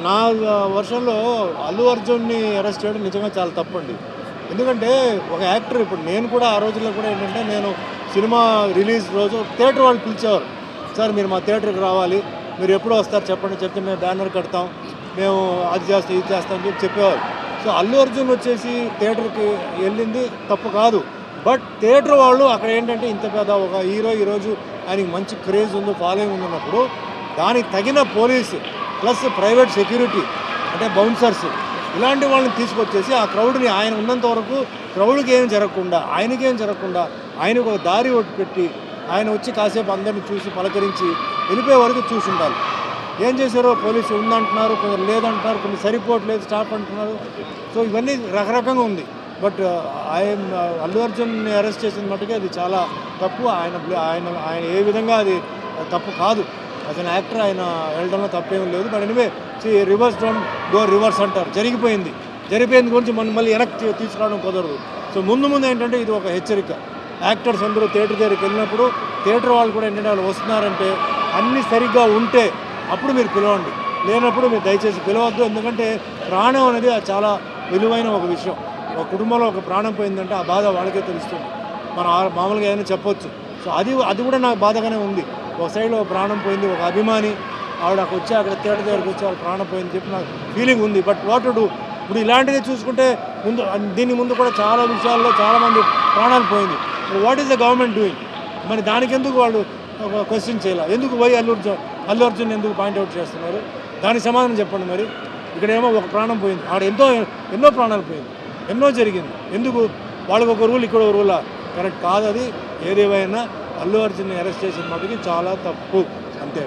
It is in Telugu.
నా వర్షంలో అల్లు అర్జున్ని అరెస్ట్ చేయడం నిజంగా చాలా తప్పండి. ఎందుకంటే ఒక యాక్టర్, ఇప్పుడు నేను కూడా ఆ రోజుల్లో కూడా ఏంటంటే, నేను సినిమా రిలీజ్ రోజు థియేటర్ వాళ్ళు పిలిచేవారు. సార్ మీరు మా థియేటర్కి రావాలి, మీరు ఎప్పుడు వస్తారు చెప్పండి, చెప్తే మేము బ్యానర్ కడతాం, మేము అది చేస్తాం ఇది చేస్తాం అని చెప్పేవారు. సో అల్లు అర్జున్ వచ్చేసి థియేటర్కి వెళ్ళింది తప్పు కాదు. బట్ థియేటర్ వాళ్ళు అక్కడ ఏంటంటే, ఇంత పెద్ద ఒక హీరో ఈరోజు ఆయనకి మంచి క్రేజ్ ఉందో, ఫాలోయింగ్ ఉన్నప్పుడు దానికి తగిన పోలీసు ప్లస్ ప్రైవేట్ సెక్యూరిటీ అంటే బౌన్సర్స్ ఇలాంటి వాళ్ళని తీసుకొచ్చేసి ఆ క్రౌడ్ని, ఆయన ఉన్నంత వరకు క్రౌడ్కి ఏం జరగకుండా, ఆయనకేం జరగకుండా ఆయనకు ఒక దారి ఒకటి పెట్టి ఆయన వచ్చి కాసేపు అందరిని చూసి పలకరించి వెళ్ళిపోయే వరకు చూసి ఉండాలి. ఏం చేశారో పోలీసు ఉందంటున్నారు, కొందరు లేదంటున్నారు, కొన్ని సరిపోవట్లేదు స్టాప్ అంటున్నారు. సో ఇవన్నీ రకరకంగా ఉంది. బట్ అల్లు అర్జున్ని అరెస్ట్ చేసిన మట్టుకే అది చాలా తప్పు. ఆయన ఏ విధంగా అది తప్పు కాదు. యాజ్ అన్ యాక్టర్ ఆయన వెళ్ళడంలో తప్పేమీ లేదు. But anyway reverse don't go reverse అంటారు. జరిగిపోయింది గురించి మళ్ళీ వెనక్కి తీసుకురావడం కుదరదు. సో ముందు ఏంటంటే ఇది ఒక హెచ్చరిక. యాక్టర్స్ అందరూ థియేటర్ దగ్గరికి వెళ్ళినప్పుడు థియేటర్ వాళ్ళు కూడా ఏంటంటే వాళ్ళు వస్తున్నారంటే అన్నీ సరిగ్గా ఉంటే అప్పుడు మీరు పిలవండి, లేనప్పుడు మీరు దయచేసి పిలవద్దు. ఎందుకంటే ప్రాణం అనేది చాలా విలువైన ఒక విషయం. ఒక కుటుంబంలో ఒక ప్రాణం పోయిందంటే ఆ బాధ వాళ్ళకే తెలుస్తుంది. మనం మామూలుగా ఏదైనా చెప్పొచ్చు. సో అది కూడా నాకు బాధగానే ఉంది. ఒక సైడ్లో ప్రాణం పోయింది, ఒక అభిమాని ఆవిడ అక్కడ థియేటర్ దగ్గరికి వచ్చి వాళ్ళ ప్రాణం పోయింది చెప్పి నాకు ఫీలింగ్ ఉంది. But what to do? ఇప్పుడు ఇలాంటిది చూసుకుంటే దీని ముందు కూడా చాలా విషయాల్లో చాలామంది ప్రాణాలు పోయింది. What is the government doing? మరి దానికి ఎందుకు వాళ్ళు క్వశ్చన్ చేయాలి? ఎందుకు పోయి అల్లు అర్జున్ ఎందుకు పాయింట్అవుట్ చేస్తున్నారు? దానికి సమాధానం చెప్పండి. మరి ఇక్కడేమో ఒక ప్రాణం పోయింది, ఆడ ఎన్నో ప్రాణాలు పోయింది, ఎన్నో జరిగింది. ఎందుకు వాళ్ళకి ఒక రూల్ ఇక్కడ ఒక రూలా? కరెక్ట్ కాదు అది. ఏదేమైనా అల్లు అర్జున్ని అరెస్ట్ చేసిన మటుకి చాలా తప్పు, అంతే.